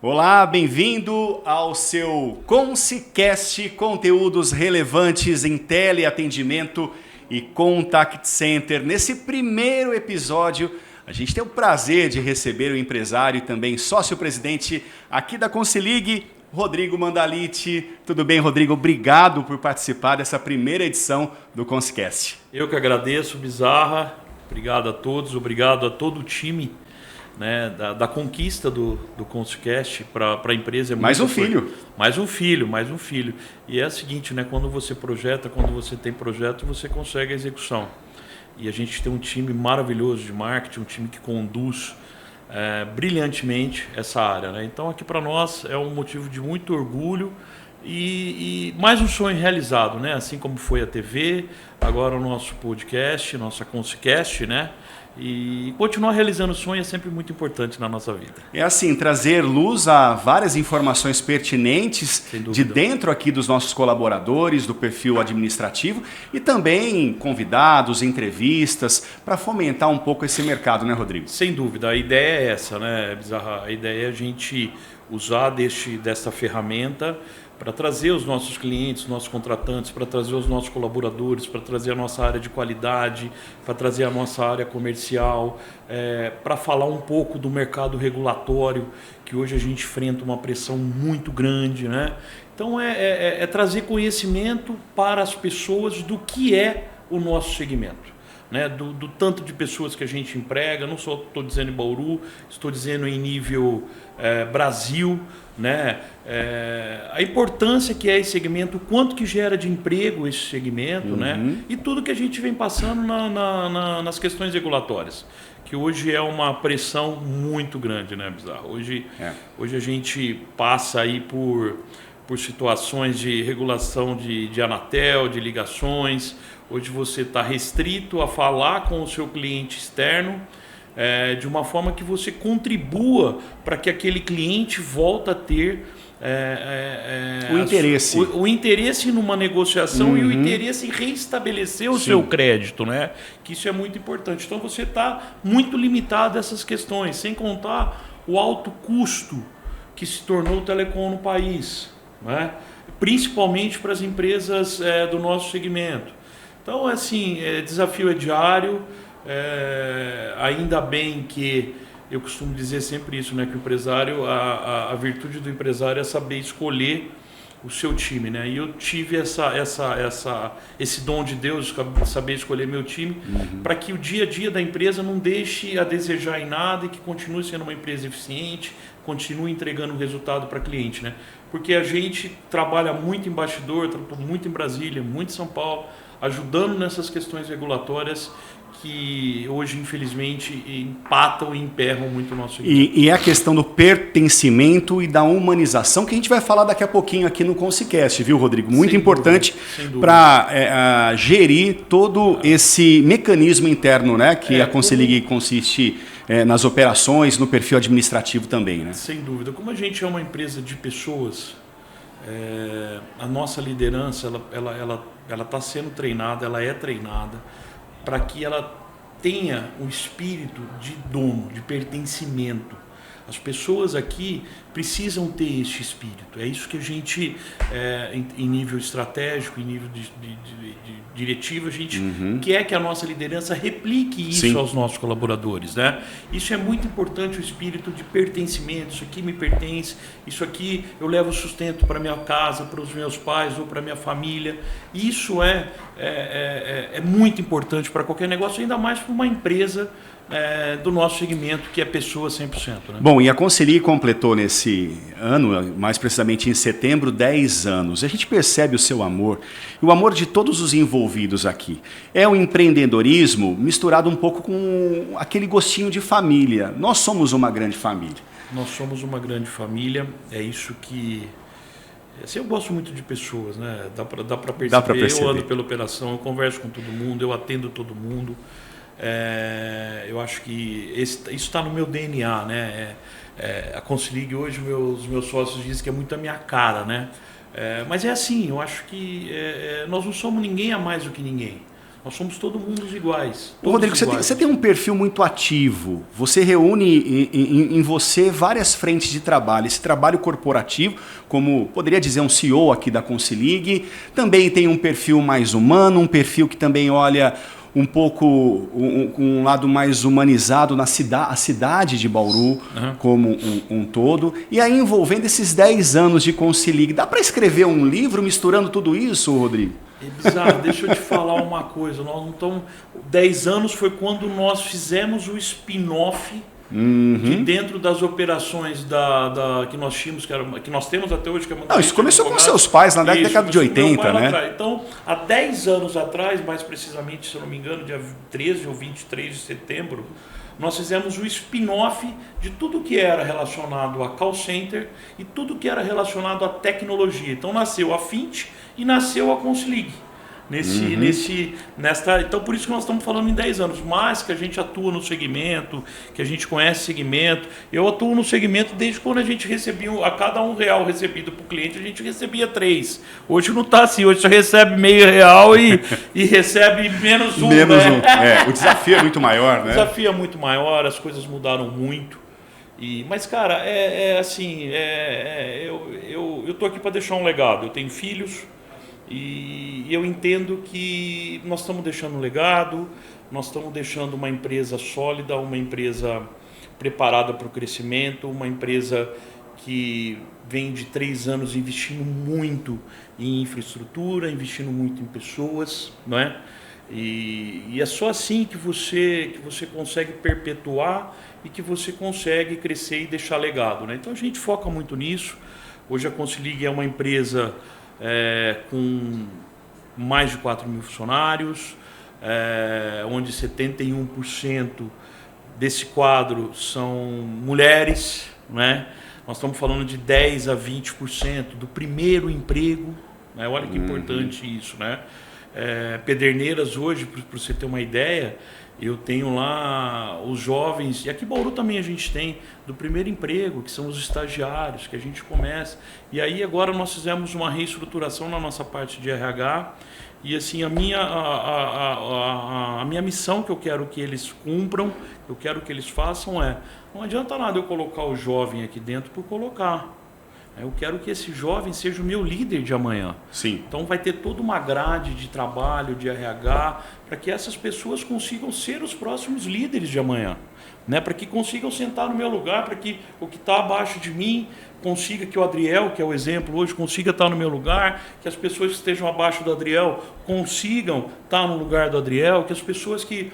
Olá, bem-vindo ao seu Consicast, conteúdos relevantes em teleatendimento e contact center. Nesse primeiro episódio, a gente tem o prazer de receber o empresário e também sócio-presidente aqui da Consilig, Rodrigo Mandaliti. Tudo bem, Rodrigo? Obrigado por participar dessa primeira edição do Consicast. Eu que agradeço, Bizarra. Obrigado a todos, obrigado a todo o time, né, da conquista do Consicast para a empresa. Mais um filho. Mais um filho. E é o seguinte, né, quando você projeta, quando você tem projeto, você consegue a execução. E a gente tem um time maravilhoso de marketing, um time que conduz brilhantemente essa área, né? Então aqui para nós é um motivo de muito orgulho e mais um sonho realizado, né? Assim como foi a TV, agora o nosso podcast, nossa Consicast, né? E continuar realizando o sonho é sempre muito importante na nossa vida. É assim, trazer luz a várias informações pertinentes de dentro aqui dos nossos colaboradores, do perfil administrativo e também convidados, entrevistas, para fomentar um pouco esse mercado, né, Rodrigo? Sem dúvida, a ideia é essa, né, Bizarra? A ideia é a gente usar dessa ferramenta para trazer os nossos clientes, os nossos contratantes, para trazer os nossos colaboradores, para trazer a nossa área de qualidade, para trazer a nossa área comercial, para falar um pouco do mercado regulatório, que hoje a gente enfrenta uma pressão muito grande, né? Então é trazer conhecimento para as pessoas do que é o nosso segmento. Né, do tanto de pessoas que a gente emprega, não só estou dizendo em Bauru, estou dizendo em nível Brasil, né, a importância que é esse segmento, o quanto que gera de emprego esse segmento, né, e tudo que a gente vem passando nas questões regulatórias, que hoje é uma pressão muito grande, né, Bizarro? Hoje a gente passa aí por situações de regulação de Anatel, de ligações. Hoje você está restrito a falar com o seu cliente externo de uma forma que você contribua para que aquele cliente volte a ter o interesse numa negociação e o interesse em reestabelecer o seu crédito, né? Que isso é muito importante. Então você está muito limitado a essas questões, sem contar o alto custo que se tornou o telecom no país, né? Principalmente para as empresas do nosso segmento. Então, assim, desafio é diário, ainda bem que eu costumo dizer sempre isso, né, que o empresário, a virtude do empresário é saber escolher o seu time, né? E eu tive esse dom de Deus, saber escolher meu time, para que o dia a dia da empresa não deixe a desejar em nada e que continue sendo uma empresa eficiente, continue entregando resultado para cliente, né? Porque a gente trabalha muito em bastidor, muito em Brasília, muito em São Paulo, ajudando nessas questões regulatórias que hoje, infelizmente, empatam e emperram muito o nosso segmento. E é a questão do pertencimento e da humanização que a gente vai falar daqui a pouquinho aqui no Consicast, viu, Rodrigo? Muito importante para gerir todo esse mecanismo interno, né, que a Consilig consiste nas operações, no perfil administrativo também, né? Sem dúvida. Como a gente é uma empresa de pessoas, a nossa liderança ela está sendo treinada, ela é treinada para que ela tenha um espírito de dono, de pertencimento. As pessoas aqui precisam ter este espírito. É isso que a gente, em nível estratégico, em nível de diretivo, a gente quer que a nossa liderança replique isso aos nossos colaboradores, né? Isso é muito importante, o espírito de pertencimento. Isso aqui me pertence, isso aqui eu levo sustento para minha casa, para os meus pais ou para minha família. Isso é muito importante para qualquer negócio, ainda mais para uma empresa do nosso segmento, que é pessoa 100%. Né? Bom, e a Consilig completou nesse ano, mais precisamente em setembro, 10 anos. A gente percebe o seu amor, e o amor de todos os envolvidos aqui. É o empreendedorismo misturado um pouco com aquele gostinho de família. Nós somos uma grande família. Nós somos uma grande família, é isso que... Assim, eu gosto muito de pessoas, né? Dá para perceber. Eu ando pela operação, eu converso com todo mundo, eu atendo todo mundo. Eu acho que isso está no meu DNA, né? A Consilig hoje, os meus sócios dizem que é muito a minha cara, né? Mas é assim, eu acho que nós não somos ninguém a mais do que ninguém. Nós somos todo mundo iguais. Rodrigo, você tem um perfil muito ativo. Você reúne em você várias frentes de trabalho. Esse trabalho corporativo, como poderia dizer um CEO aqui da Consilig, também tem um perfil mais humano, um perfil que também olha um pouco um lado mais humanizado na cidade de Bauru como um todo. E aí envolvendo esses 10 anos de Consilig. Dá para escrever um livro misturando tudo isso, Rodrigo? É bizarro, deixa eu te falar uma coisa. Nós não estamos. 10 anos foi quando nós fizemos o spin-off de dentro das operações que nós tínhamos, que nós temos até hoje. Que é não, isso começou com seus pais na década de 80, né? Atrás. Então, há 10 anos atrás, mais precisamente, se eu não me engano, dia 13 ou 23 de setembro, nós fizemos o spin-off de tudo que era relacionado a call center e tudo que era relacionado à tecnologia. Então nasceu a Fint e nasceu a Consilig. Então por isso que nós estamos falando em 10 anos, mas que a gente atua no segmento, que a gente conhece o segmento. Eu atuo no segmento desde quando a gente recebia, a cada R$1 recebido para o cliente, a gente recebia 3. Hoje não está assim, hoje você recebe R$0,5 e recebe menos 1. O desafio é muito maior, né? O desafio é muito maior, as coisas mudaram muito. Mas, cara, eu estou aqui para deixar um legado. Eu tenho filhos. E eu entendo que nós estamos deixando um legado, nós estamos deixando uma empresa sólida, uma empresa preparada para o crescimento, uma empresa que vem de 3 anos investindo muito em infraestrutura, investindo muito em pessoas, não é? E é só assim que você consegue perpetuar e que você consegue crescer e deixar legado, né? Então a gente foca muito nisso. Hoje a Consilig é uma empresa com mais de 4 mil funcionários, onde 71% desse quadro são mulheres, né? Nós estamos falando de 10 a 20% do primeiro emprego, né? Olha que importante isso, né? Pederneiras hoje, para você ter uma ideia, eu tenho lá os jovens, e aqui em Bauru também a gente tem, do primeiro emprego, que são os estagiários, que a gente começa. E aí agora nós fizemos uma reestruturação na nossa parte de RH, e assim, a minha missão que eu quero que eles cumpram, que eu quero que eles façam não adianta nada eu colocar o jovem aqui dentro por colocar. Eu quero que esse jovem seja o meu líder de amanhã. Sim. Então vai ter toda uma grade de trabalho, de RH, para que essas pessoas consigam ser os próximos líderes de amanhã. Né? Para que consigam sentar no meu lugar, para que o que está abaixo de mim consiga, que o Adriel, que é o exemplo hoje, consiga estar no meu lugar, que as pessoas que estejam abaixo do Adriel consigam estar no lugar do Adriel, que as pessoas que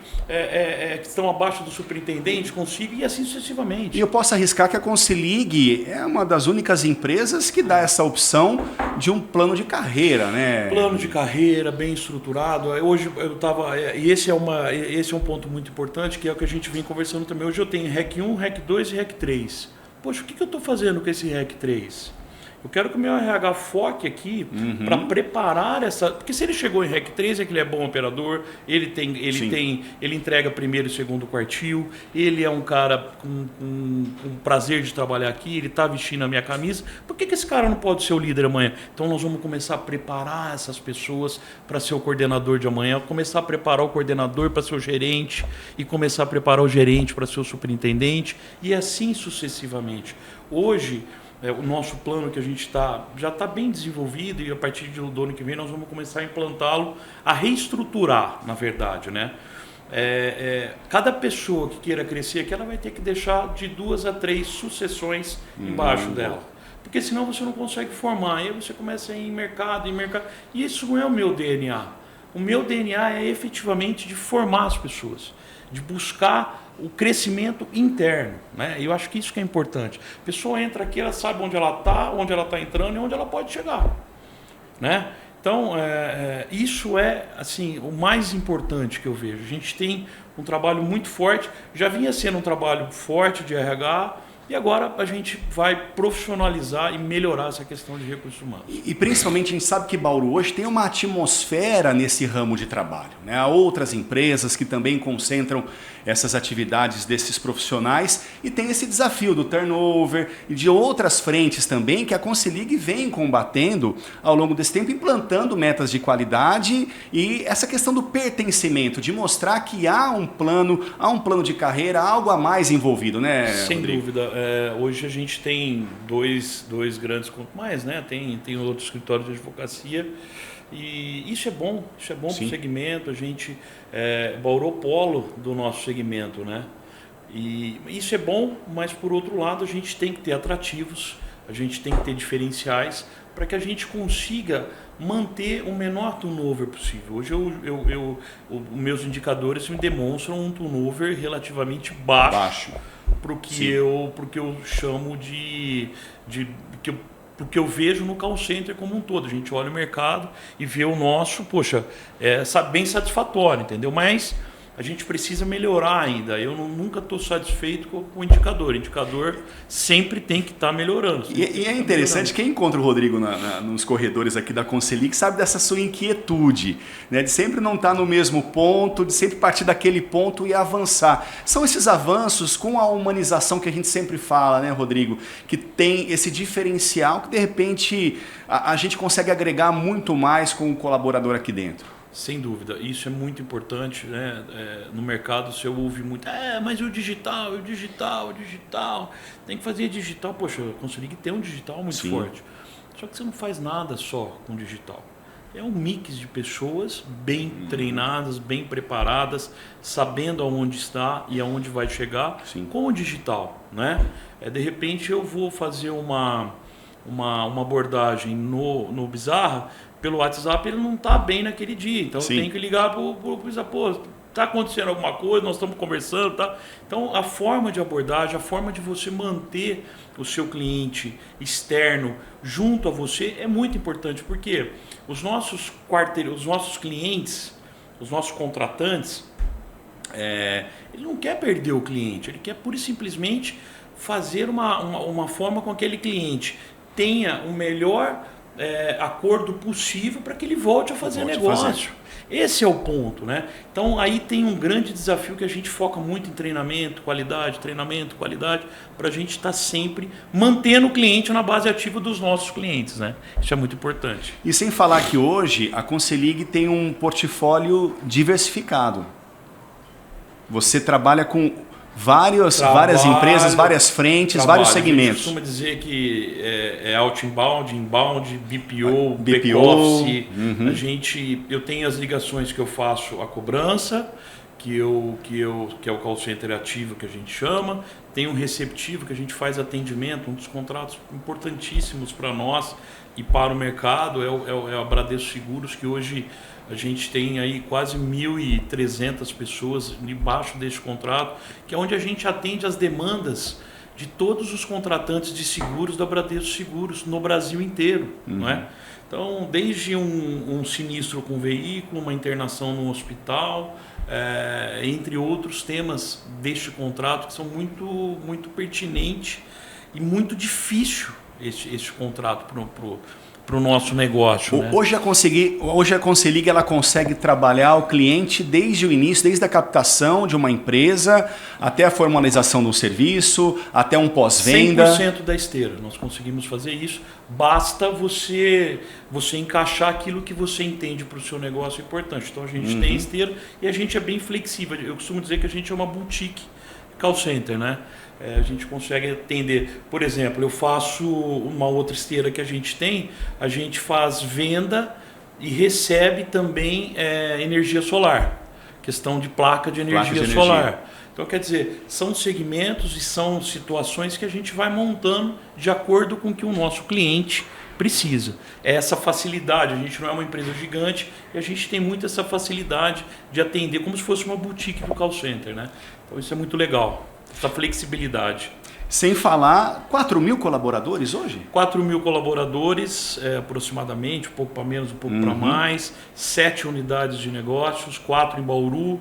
estão abaixo do superintendente consigam, e assim sucessivamente. E eu posso arriscar que a Consilig é uma das únicas empresas que dá essa opção de um plano de carreira, né? Plano de carreira bem estruturado. Hoje eu estava, e esse é um ponto muito importante, que é o que a gente vem conversando também. Hoje eu tenho REC 1, REC 2 e REC 3. Poxa, o que eu estou fazendo com esse REC 3? Eu quero que o meu RH foque aqui para preparar essa... Porque se ele chegou em REC 3 é que ele é bom operador, ele entrega primeiro e segundo quartil, ele é um cara com prazer de trabalhar aqui, ele está vestindo a minha camisa. Por que esse cara não pode ser o líder amanhã? Então nós vamos começar a preparar essas pessoas para ser o coordenador de amanhã, começar a preparar o coordenador para ser o gerente e começar a preparar o gerente para ser o superintendente e assim sucessivamente. Hoje... o nosso plano que a gente já está bem desenvolvido e a partir do ano que vem nós vamos começar a implantá-lo, a reestruturar, na verdade, né? Cada pessoa que queira crescer aqui, ela vai ter que deixar de 2 a 3 sucessões embaixo dela. Porque senão você não consegue formar, aí você começa a ir em mercado, e isso não é o meu DNA. O meu DNA é efetivamente de formar as pessoas, de buscar o crescimento interno, né? Eu acho que isso que é importante. A pessoa entra aqui, ela sabe onde ela está entrando e onde ela pode chegar, né? Então, isso é assim, o mais importante que eu vejo. A gente tem um trabalho muito forte, já vinha sendo um trabalho forte de RH, E agora a gente vai profissionalizar e melhorar essa questão de recursos humanos. E principalmente a gente sabe que Bauru hoje tem uma atmosfera nesse ramo de trabalho, né? Há outras empresas que também concentram essas atividades desses profissionais e tem esse desafio do turnover e de outras frentes também que a Consilig vem combatendo ao longo desse tempo, implantando metas de qualidade e essa questão do pertencimento, de mostrar que há um plano de carreira, algo a mais envolvido, né, Sem Rodrigo? dúvida. Hoje a gente tem dois grandes, mais, né? Tem outro escritório de advocacia e isso é bom para o segmento. A gente Bauru polo do nosso segmento, né? E isso é bom, mas por outro lado a gente tem que ter atrativos, a gente tem que ter diferenciais para que a gente consiga manter o menor turnover possível. Hoje os meus indicadores me demonstram um turnover relativamente baixo. Para o que eu chamo porque eu vejo no call center como um todo. A gente olha o mercado e vê o nosso, bem satisfatório, entendeu? Mas a gente precisa melhorar ainda. Eu nunca estou satisfeito com o indicador. O indicador sempre tem que estar melhorando. E é interessante, quem encontra o Rodrigo nos corredores aqui da Consilig sabe dessa sua inquietude, né? De sempre não estar no mesmo ponto, de sempre partir daquele ponto e avançar. São esses avanços com a humanização que a gente sempre fala, né, Rodrigo? Que tem esse diferencial que, de repente, a gente consegue agregar muito mais com o colaborador aqui dentro. Sem dúvida, isso é muito importante, né? No mercado você ouve muito, mas o digital, tem que fazer digital. Poxa, eu consegui ter um digital muito forte. Só que você não faz nada só com digital. É um mix de pessoas bem treinadas, bem preparadas, sabendo aonde está e aonde vai chegar com o digital, né? De repente eu vou fazer uma abordagem no Bizarra, pelo WhatsApp ele não está bem naquele dia, então eu tenho que ligar para o Bizarra, está acontecendo alguma coisa, nós estamos conversando, tá? Então a forma de abordagem, a forma de você manter o seu cliente externo junto a você é muito importante, porque os nossos clientes, os nossos contratantes, ele não quer perder o cliente, ele quer pura e simplesmente fazer uma forma com que aquele cliente tenha o melhor acordo possível para que ele volte a fazer negócio. Esse é o ponto, né? Então aí tem um grande desafio que a gente foca muito em treinamento, qualidade, para a gente estar sempre mantendo o cliente na base ativa dos nossos clientes, né? Isso é muito importante. E sem falar que hoje a Consilig tem um portfólio diversificado. Você trabalha com várias empresas, várias frentes, vários segmentos. A gente costuma dizer que é out-inbound, inbound, BPO, back-office. Eu tenho as ligações que eu faço, a cobrança, que é o call center ativo que a gente chama. Tem um receptivo que a gente faz atendimento, um dos contratos importantíssimos para nós e para o mercado é a Bradesco Seguros, que hoje a gente tem aí quase 1.300 pessoas debaixo desse contrato, que é onde a gente atende as demandas de todos os contratantes de seguros da Bradesco Seguros no Brasil inteiro. Não é? Então, desde um sinistro com veículo, uma internação no hospital, entre outros temas deste contrato que são muito, muito pertinentes e muito difícil este contrato para o nosso negócio. Né? Hoje a Consilig ela consegue trabalhar o cliente desde o início, desde a captação de uma empresa até a formalização do serviço, até um pós-venda. 100% da esteira, nós conseguimos fazer isso. Basta você encaixar aquilo que você entende para o seu negócio importante. Então a gente tem esteira e a gente é bem flexível. Eu costumo dizer que a gente é uma boutique call center, né? A gente consegue atender, por exemplo, eu faço uma outra esteira que a gente faz venda e recebe também energia solar, questão de placa de energia solar. Então, quer dizer, são segmentos e são situações que a gente vai montando de acordo com o que o nosso cliente precisa. É essa facilidade, a gente não é uma empresa gigante e a gente tem muito essa facilidade de atender como se fosse uma boutique do call center, né? Então isso é muito legal, essa flexibilidade. Sem falar, 4.000 colaboradores hoje? 4.000 colaboradores, aproximadamente, um pouco para menos, um pouco para mais, 7 unidades de negócios, 4 em Bauru,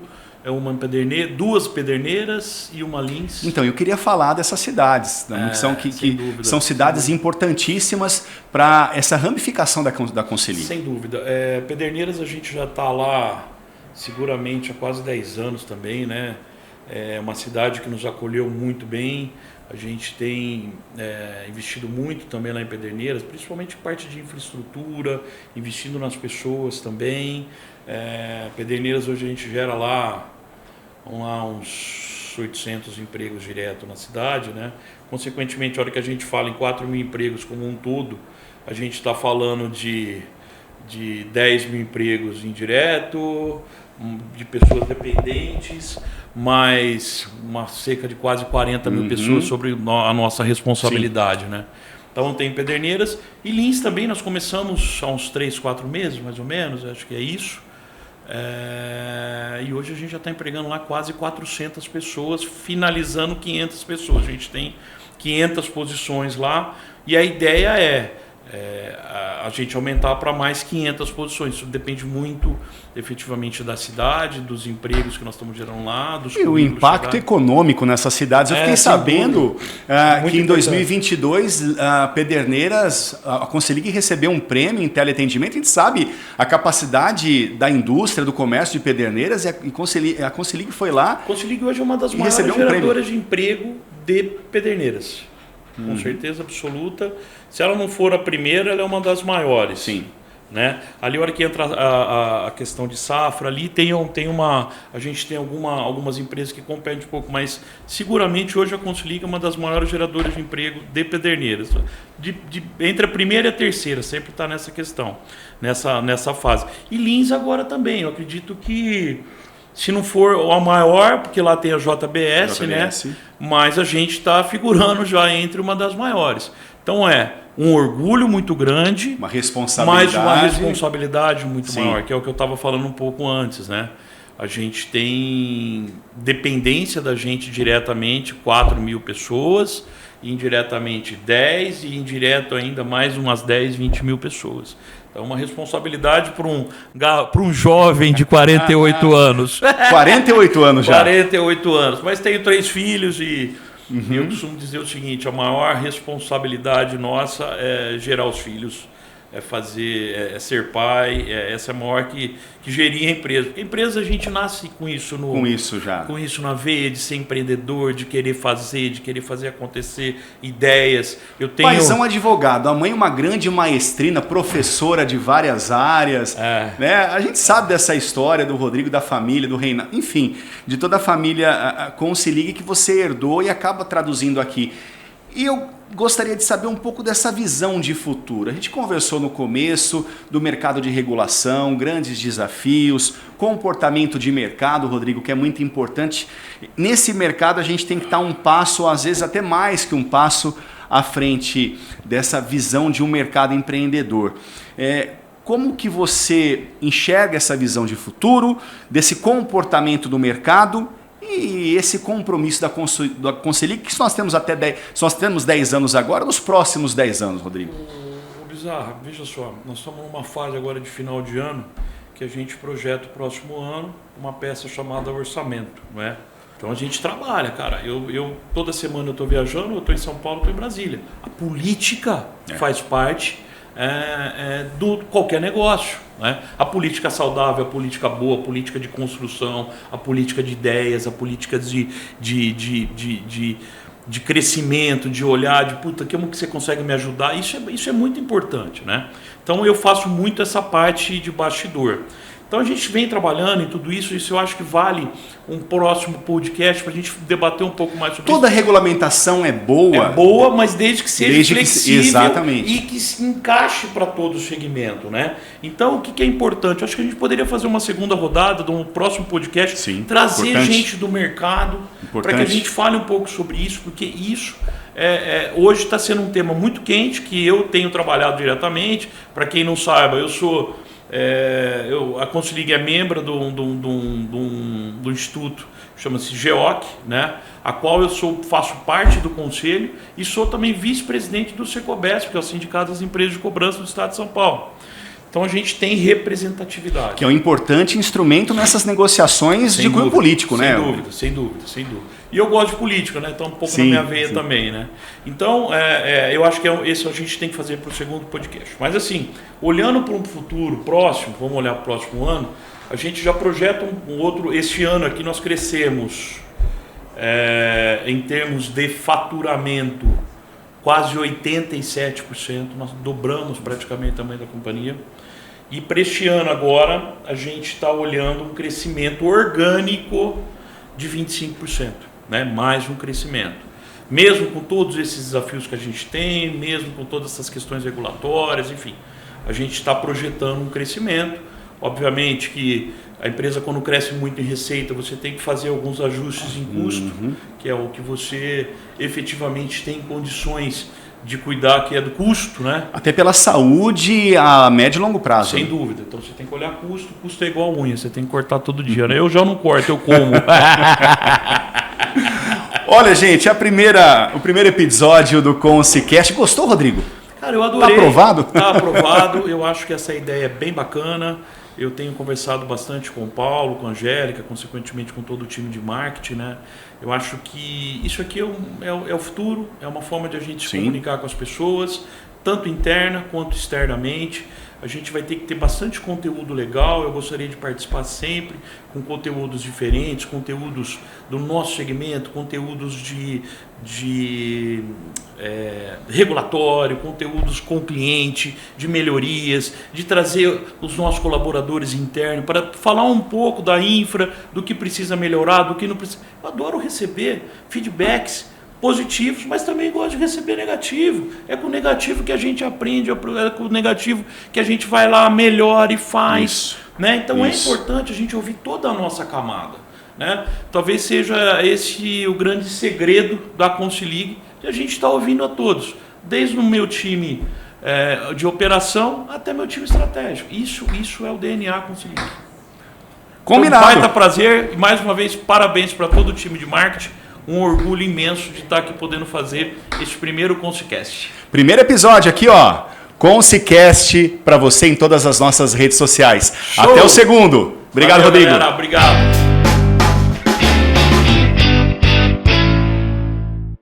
duas Pederneiras e uma Lins. Então, eu queria falar dessas cidades, né, que são cidades importantíssimas para essa ramificação da Conselheira. Sem dúvida. Pederneiras a gente já está lá seguramente há quase 10 anos também, né? É uma cidade que nos acolheu muito bem. A gente tem investido muito também lá em Pederneiras, principalmente em parte de infraestrutura, investindo nas pessoas também. Pederneiras hoje a gente gera lá uns 800 empregos direto na cidade, né? Consequentemente, a hora que a gente fala em 4 mil empregos como um todo, a gente está falando de 10 mil empregos indireto, de pessoas dependentes, mais uma cerca de quase 40 mil pessoas sobre a nossa responsabilidade, né? Então tem Pederneiras e Lins também. Nós começamos há uns 3, 4 meses, mais ou menos, acho que é isso. E hoje a gente já está empregando lá quase 400 pessoas, finalizando 500 pessoas. A gente tem 500 posições lá e a ideia a gente aumentar para mais 500 posições. Isso depende muito, efetivamente, da cidade, dos empregos que nós estamos gerando lá, dos e o impacto econômico nessas cidades. Eu fiquei sabendo que em 2022 a Pederneiras, a Conselhig recebeu um prêmio em teleatendimento. A gente sabe a capacidade da indústria, do comércio de Pederneiras, e a Conselhig foi lá. A Conselhig hoje é uma das maiores geradoras de emprego de Pederneiras. Com certeza absoluta. Se ela não for a primeira, ela é uma das maiores. Sim. Né? Ali, a hora que entra a questão de safra, ali a gente tem algumas empresas que competem um pouco, mas seguramente hoje a Conselhig é uma das maiores geradoras de emprego de Pederneiras. Entre a primeira e a terceira, sempre está nessa questão, nessa fase. E Lins agora também, eu acredito que, se não for a maior, porque lá tem a JBS, né? Mas a gente está figurando já entre uma das maiores. Então é um orgulho muito grande, uma responsabilidade, mas uma responsabilidade muito maior, que é o que eu estava falando um pouco antes, né? A gente tem dependência da gente diretamente 4 mil pessoas, indiretamente 10 e indireto ainda mais umas 10, 20 mil pessoas. É uma responsabilidade para um jovem de 48 anos. 48 anos já. 48 anos. Mas tenho 3 filhos e eu costumo dizer o seguinte: a maior responsabilidade nossa é gerar os filhos, é ser pai, essa é a maior que gerir a empresa. Porque a empresa a gente nasce com isso com isso na veia, de ser empreendedor, de querer fazer acontecer ideias. Paizão advogado, a mãe uma grande maestrina, professora de várias áreas. Né? A gente sabe dessa história do Rodrigo, da família, do Reinaldo, enfim, de toda a família Conselhig que você herdou e acaba traduzindo aqui. E eu gostaria de saber um pouco dessa visão de futuro. A gente conversou no começo do mercado de regulação, grandes desafios, comportamento de mercado, Rodrigo, que é muito importante. Nesse mercado a gente tem que estar um passo, às vezes até mais que um passo à frente dessa visão de um mercado empreendedor. Como que você enxerga essa visão de futuro, desse comportamento do mercado e esse compromisso da Conselhig, que nós temos 10 anos agora, nos próximos 10 anos, Rodrigo? Bizarro, veja só, nós estamos numa fase agora de final de ano que a gente projeta o próximo ano uma peça chamada orçamento, não é? Então a gente trabalha, cara. Toda semana eu estou viajando, eu estou em São Paulo, estou em Brasília. A política faz parte do qualquer negócio, né? A política saudável, a política boa, a política de construção, a política de ideias, a política de crescimento, de olhar, como que você consegue me ajudar, isso é muito importante, né? Então eu faço muito essa parte de bastidor. Então a gente vem trabalhando em tudo isso, eu acho que vale um próximo podcast para a gente debater um pouco mais sobre isso. Toda regulamentação é boa. É boa, mas desde que seja flexível exatamente. E que se encaixe para todo o segmento, né? Então o que é importante? Eu acho que a gente poderia fazer uma segunda rodada de um próximo podcast, trazer gente do mercado para que a gente fale um pouco sobre isso, porque isso hoje está sendo um tema muito quente que eu tenho trabalhado diretamente. Para quem não saiba, eu sou... a Conselhig é membro do instituto, chama-se GEOC, né? A qual eu faço parte do conselho e sou também vice-presidente do Secobesp, que é o Sindicato das Empresas de Cobrança do Estado de São Paulo. Então a gente tem representatividade. Que é um importante instrumento nessas negociações de cunho político, né? Sem dúvida. E eu gosto de política, né? Então um pouco na minha veia também, né? Então eu acho que esse a gente tem que fazer para o segundo podcast. Mas assim, olhando para um futuro próximo, vamos olhar para o próximo ano, a gente já projeta um outro. Este ano aqui nós crescemos em termos de faturamento quase 87%, nós dobramos praticamente o tamanho da companhia. E para este ano agora, a gente está olhando um crescimento orgânico de 25%, né? Mais um crescimento. Mesmo com todos esses desafios que a gente tem, mesmo com todas essas questões regulatórias, enfim, a gente está projetando um crescimento. Obviamente que a empresa, quando cresce muito em receita, você tem que fazer alguns ajustes em custo, que é o que você efetivamente tem condições de cuidar, que é do custo, né? Até pela saúde a médio e longo prazo. Sem dúvida. Então você tem que olhar custo. Custo é igual a unha, você tem que cortar todo dia, né? Eu já não corto, eu como. Olha, gente, o primeiro episódio do ConsiCast. Gostou, Rodrigo? Cara, eu adorei. Tá aprovado? Tá aprovado. Eu acho que essa ideia é bem bacana. Eu tenho conversado bastante com o Paulo, com a Angélica, consequentemente com todo o time de marketing, né? Eu acho que isso aqui é o futuro, é uma forma de a gente se comunicar com as pessoas, tanto interna quanto externamente. A gente vai ter que ter bastante conteúdo legal, eu gostaria de participar sempre com conteúdos diferentes, conteúdos do nosso segmento, conteúdos de regulatório, conteúdos com cliente, de melhorias, de trazer os nossos colaboradores internos para falar um pouco da infra, do que precisa melhorar, do que não precisa. Eu adoro receber feedbacks positivos, mas também gosto de receber negativo. É com o negativo que a gente aprende, é com o negativo que a gente vai lá, melhora e faz. Né? Então é importante a gente ouvir toda a nossa camada. Né? Talvez seja esse o grande segredo da Consilig, que a gente está ouvindo a todos, desde o meu time de operação até meu time estratégico. Isso é o DNA Consilig. Combinado. Então, baita prazer e mais uma vez parabéns para todo o time de marketing. Um orgulho imenso de estar aqui podendo fazer esse primeiro ConsiCast. Primeiro episódio aqui, ó. ConsiCast para você em todas as nossas redes sociais. Show. Até o segundo. Rodrigo. Galera, obrigado.